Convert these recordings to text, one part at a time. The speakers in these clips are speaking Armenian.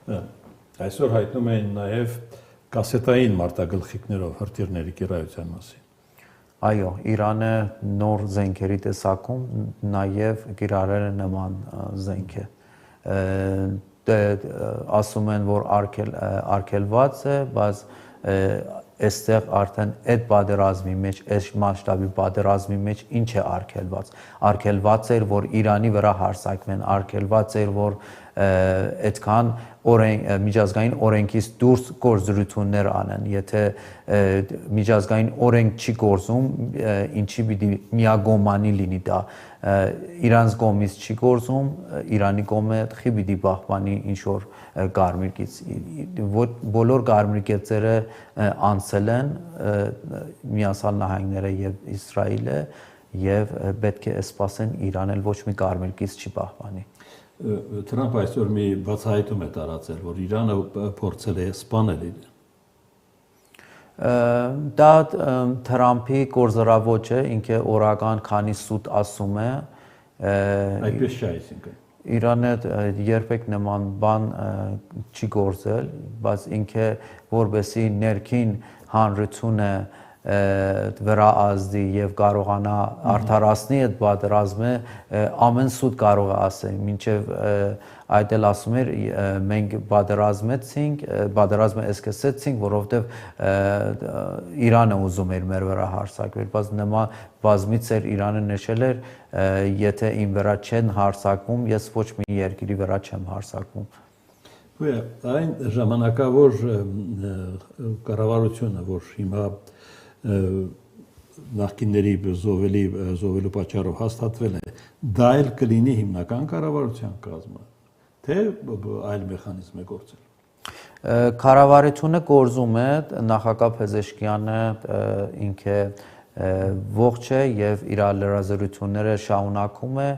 Այսօր հայտնում էին նաև կասետային մարտագլխիկներով հրթիռների կիրայության մասին։ Այո, Իրանը նոր զենքերի տեսակում նաև կիրառել է նման զենք է։ Ասում են, որ արգելված է, բայց այստեղ արդեն այդ պատերազմի մեջ, այս մասշտաբի պատերազմի մեջ ինչ է արգելված։ Արգելված էր, որ Իրանի վրա հարձակվեն, արգելված էր, որ այդքան միջազգային օրենքից դուրս գործողություններ անեն, եթե միջազգային օրենք չի գործում, ինչի պիտի միագոմանի լինի դա, իրանց կողմից չի գործում, Իրանի կողմը խի պիտի պահպանի ինչ-որ կարմիր գիծ, բոլոր կարմիր գիծերը անցել են Միացյալ Նահանգները եւ Իսրայելը եւ պետք է սպասեն Իրան էլ ոչ մի կարմիր գիծ չի պահպանի։ Թրամփը այսօր մի բացահայտում է տարածել, որ Իրանը փորձել է սպանել իրեն։ Դա Թրամփի գործառավոճ է, ինքը օրական քանի սուտ ասում է։ Այդպես չէ, այսինքն։ Իրանը երբեք նման բան չի գործել, բայց ինքը որբեսի ներքին հանրությունը վրա ազդի եւ կարողանա արդարացնի այդ պատերազմը, ամեն սուտ կարող է ասել, մինչեւ այդ էլ ասում էր մենք պատերազմը սկսեցինք, որովհետեւ Իրանը ուզում էր մեր վրա հարձակվել, բայց նման բազմից էր Իրանը նշել էր, եթե իմ վրա չեն հարձակվում, ես ոչ մի երկրի վրա չեմ հարձակվում։ Այն ժամանակավոր կառավարությունը, որ հիմա նախկինների զոհվելու պատճառով հաստատվել է, դա էլ կլինի հիմնական կառավարության կազմը, թե այլ մեխանիզմ է գործել։ Կառավարությունը գործում է, նախագահ Փեզեշքյանը ինքը ողջ է եւ իր լրազորությունները շարունակում է,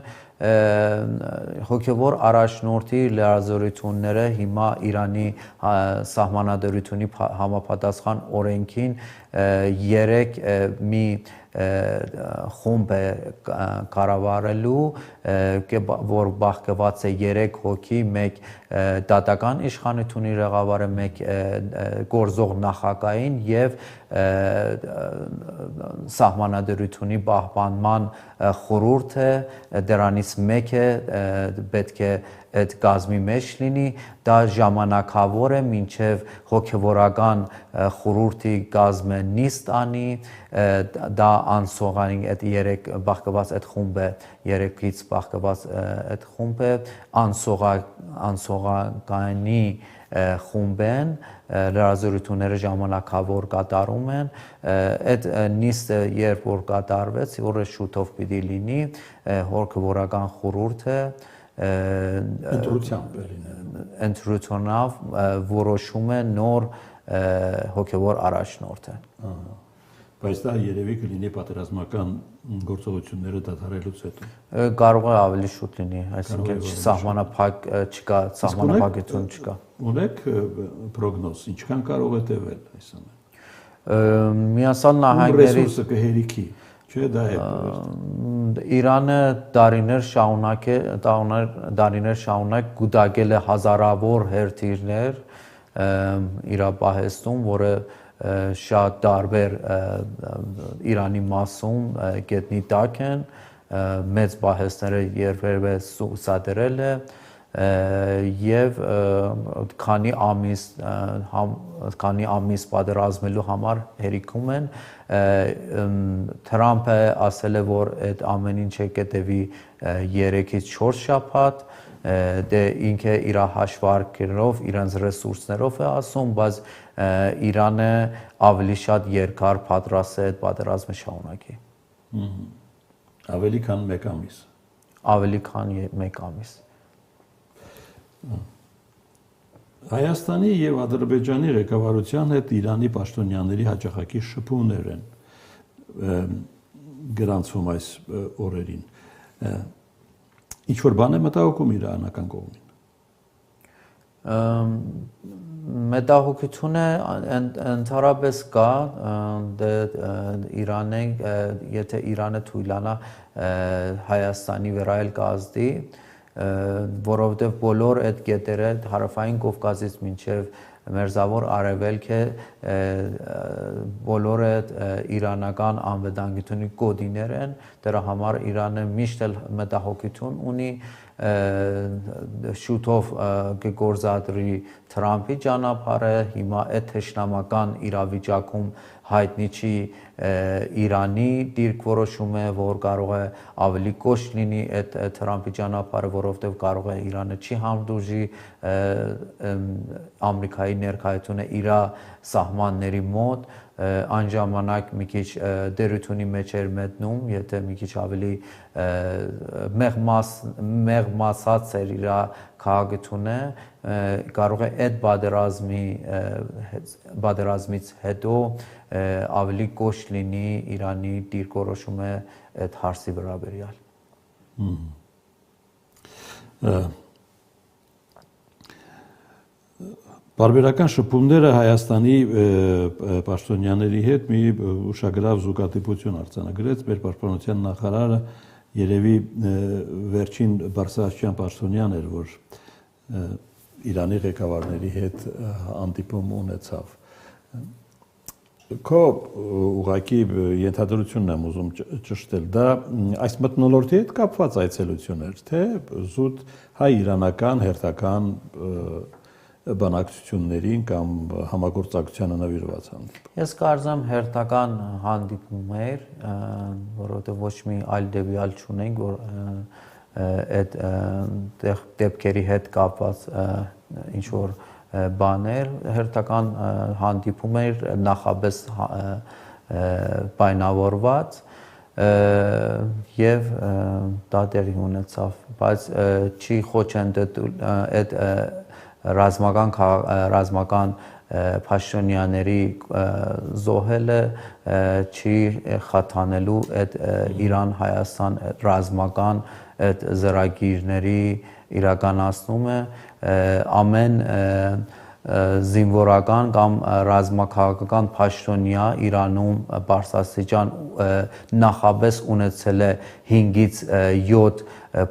հոգևոր առաջնորդի լրազորությունները հիմա Իրանի սահմանադրությունի համապատասխան օրենքին 3 մի խումբ է կառավարելու, որ բաղկված է 3 հոգի, մեկ դատական իշխանությունի ղեկավարը, մեկ գործող նախագահին եւ սահմանադրությունի պահպանման խորհուրդը, դրանից մեկը պետք է այդ կազմի մեջ լինի, դա ժամանակավոր է, մինչև հոգևորական խորհրդի կազմը նիստ անի, դա անսողանի այդ 3 բաղկված այդ խումբը, 3-ից բաղկված այդ խումբը անսողականի խումբ են, լրազորությունները ժամանակավոր կատարում են, այդ նիստը երբ որ կատարվեց, որը շուտով պիտի լինի, հոգևորական խորհուրդը ընտրությունով որոշում է նոր հոգևոր առաջնորդը։ Բայց դա երևի կլինի պատերազմական գործողությունները դադարելուց հետո։ Կարող է ավելի շուտ լինի, այսինքն սահմանափակ չկա, սահմանափակություն չկա։ Ունեք պրոգնոզ, ինչքան կարող է տևել այս ամենը։ Միացյալ Նահանգների ռեսուրսը կհերիքի, չէ՞ դա է։ Իրանը դարիներ շարունակ գուտակել է հազարավոր հրթիռներ իր պահեստում, որը շատ տարբեր Իրանի մասում գետնի տակ են, մեծ պահեստները երբևէ սուսադրել է եւ քանի ամիս պատերազմելու համար հերիքում են, Թրամփը ասել է, որ այդ ամեն ինչը կտևի 3-ից 4 շաբաթ, դե ինքը իր հաշվարկներով, իրենց ռեսուրսներով է ասում, բայց Իրանը ավելի շատ երկար պատրաստ է այդ պատերազմը շարունակի։ Ավելի քան 1 ամիս։ Ավելի քան 1 ամիս։ Հայաստանի եւ Ադրբեջանի ղեկավարության հետ Իրանի պաշտոնյաների հաջողակի շփումներ են գրանցվում այս օրերին։ Ինչ որ բան է մտահոգում իրանական կողմին։ Մտահոգությունը ընդհանրապես կա, եթե Իրանը թույլանա Հայաստանի վրա էլ կազդի, որովհետև բոլոր այդ կետերը հարավային Կովկասից մինչև Մերձավոր Արևելք է բոլորը իրանական անվտանգությունի կոդիներ են, դրա համար Իրանը միշտ էլ մտահոգություն ունի շուտով կգործադրի Թրամփի ճանապարհը, հիմա այդ թշնամական իրավիճակում հայտնի չի Իրանի դիրքորոշումը, որ կարող է ավելի կոշտ լինի այդ Թրամփի ճանապարհը, որովհետև կարող է Իրանը չի հանդուրժի Ամերիկայի ներկայությունը իր սահմանների մոտ, այն ժամանակ մի քիչ դերությունի մեջ էր մտնում, եթե մի քիչ ավելի մեղմացած էր իր քաղաքությունը, կարող է այդ պատերազմից հետո ավելի կոշտ լինի Իրանի դիրքորոշումը այդ հարցի վերաբերյալ։ Բարբերական շփումները Հայաստանի պաշտոնյաների հետ մի ուշագրավ զուգադիպություն արձանագրեց մեր պաշտպանության նախարարը, երևի վերջին բարձրաստիճան պաշտոնյան էր, որ Իրանի ղեկավարների հետ հանդիպում ունեցավ։ Քո ուղղակի ենթադրությունն եմ ուզում ճշտել, դա այս մթնոլորտի հետ կապված այցելություն էր, թե զուտ հայ-իրանական հերթական բանակցություններին կամ համագործակցությանը նվիրված հանդիպում։ Ես կարծեմ հերթական հանդիպում էր, որովհետև ոչ մի այլ դեպիալ չունենք, որ այդ դեպքերի հետ կապված ինչ որ բաներ, հերթական հանդիպում էր նախապես պայմանավորված եւ դա տեղի ունեցավ, բայց չի խոչընդոտել այդ ռազմական փաշտոնյաների զոհելը չի խաթանելու այդ Իրան-Հայաստան ռազմական այդ ծրագիրների իրականացումը ամեն զինվորական կամ ռազմաքաղաքական փաշտոնյա Իրանում բարձրաստիճան նախապես ունեցել է 5-ից 7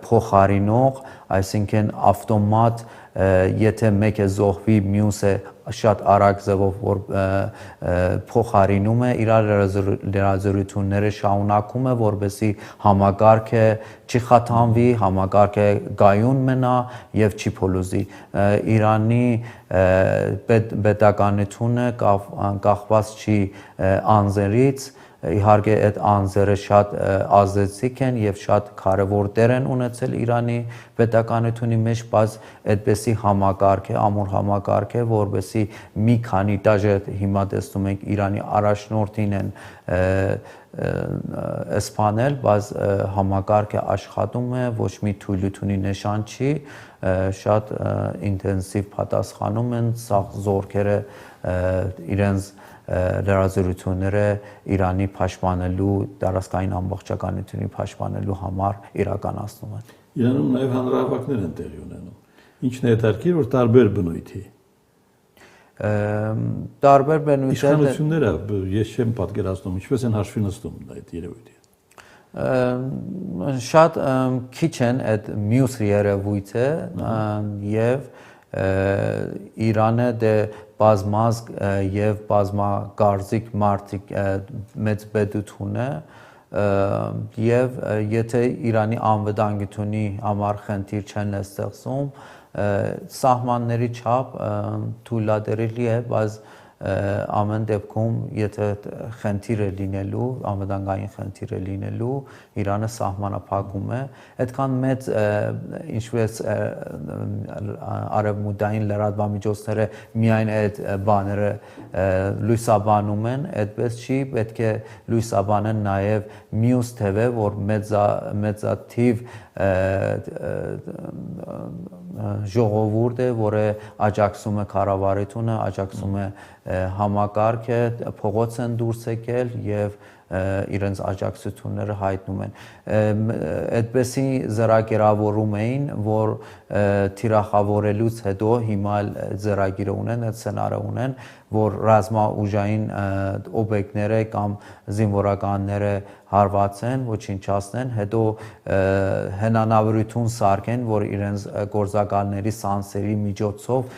փոխարինող, այսինքն ավտոմատ եթե մեկը զոհվի, մյուսը շատ արագ ձևով որ փոխարինում է, իր լրազորությունները շարունակում է, որպեսզի համակարգը չխաթանվի, համակարգը գայուն մնա եւ չի փոլուզի։ Իրանի պետականությունը կախված չի անձերից, իհարկե այդ անձերը շատ ազդեցիկ են եւ շատ կարեւոր դեր են ունեցել Իրանի պետականությունի մեջ, բայց այդպեսի համակարգ է, ամուր համակարգ է, որպեսզի մի քանի դաժե հիմա տեսնում ենք Իրանի առաջնորդին են սպանել, բայց համակարգը աշխատում է, ոչ մի թույլությունի նշան չի, շատ ինտենսիվ պատասխանում են, սաղ զորքերը իրենց լրազորությունները Իրանի պաշտպանելու, տարածքային ամբողջականությունի պաշտպանելու համար իրականացնում են։ Իրանում նաև հանրահավաքներ են տեղի ունենում։ Ինչն է հետաքրքիր, որ տարբեր բնույթի։ Տարբեր բնույթի իշխանությունները ես չեմ պատկերացնում, ինչպես են հաշվի նստում այդ երևույթը։ Շատ քիչ են այդ մյուս երևույթը եւ Իրանը դե բազմազգ եւ բազմագարզիկ մարդիկ մեծ պետություն է եւ եթե Իրանի անվտանգությունի համար խնդիր չեն ստեղծում, սահմանների չափ թույլատրելի է, բայց ամեն դեպքում եթե խնդիր է լինելու, անվտանգային խնդիր է լինելու, Իրանը սահմանափակում է, այդքան մեծ ինչպես արևմուտքային լրատվամիջոցները միայն այդ բաները լույսաբանում են, այդպես չի, պետք է լույսաբանեն նաև մյուս թևը, որ մեծաթիվ ժողովուրդ է, որը աջակցում է կառավարությունը, աջակցում է համակարգը, փողոց են դուրս եկել եւ իրենց աջակցությունները հայտնում են։ Այդպեսի ծրագրավորում էին, որ թիրախավորելուց հետո հիմա ծրագիրը ունեն, այդ սցենարը ունեն, որ ռազմաուժային օբյեկտները կամ զինվորականները հարվածեն, ոչնչացնեն, հետո հնանավորություն սարքեն, որ իրենց գործակալների սանսերի միջոցով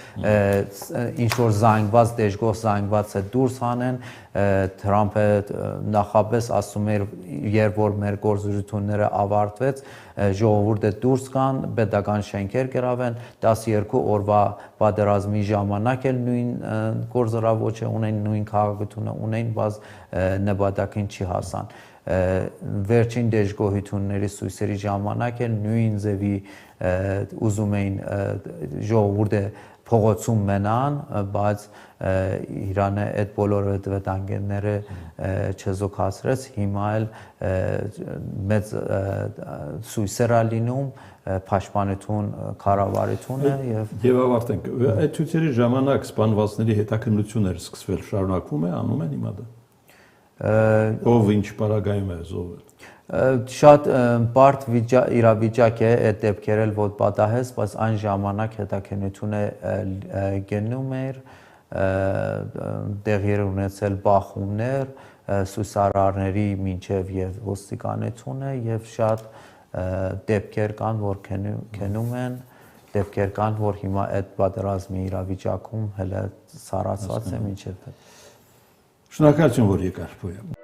ինչ որ զանգված, դժգոհ զանգված է դուրս հանեն, Թրամփը նախապես ասում էր, երբ որ մեր գործողությունները ավարտվեց, ժողովուրդը դուրս կան, պետական շենքեր գրավեն, 12 օրվա պատերազմի ժամանակ էլ նույն գործառույթը ունեն, նույն քաղաքությունը ունեն, բայց նպատակին չի հասան։ Վերջին դժգոհությունների սույսերի ժամանակ էլ նույն ձևի ուզում էին ժողովուրդը փողոցում մնան, բայց Իրանը այդ բոլոր վտանգները չզոքացրեց, հիմա էլ մեծ սույսեր է լինում, պաշտպանություն կառավարությունը եւ ավարտենք։ Այդ ցույցերի ժամանակ սպանվածների հետաքննությունները սկսվել, շարունակվում է, անում են հիմա դա։ Ով ինչ պարագայում է զոհվել։ Շատ բարդ իրավիճակ է այդ դեպքերը որ պատահեց, բայց այն ժամանակ հետաքննությունը գնում էր, տեղի ունեցել բախումներ, սուսարարների մինչև եւ ոստիկանությունը եւ շատ դեպքեր կան, որ քնում են, դեպքեր կան, որ հիմա այդ պատերազմի իրավիճակում հələ սարացված է մինչև։ Շնորհակալություն, որ եկար, Բոյան։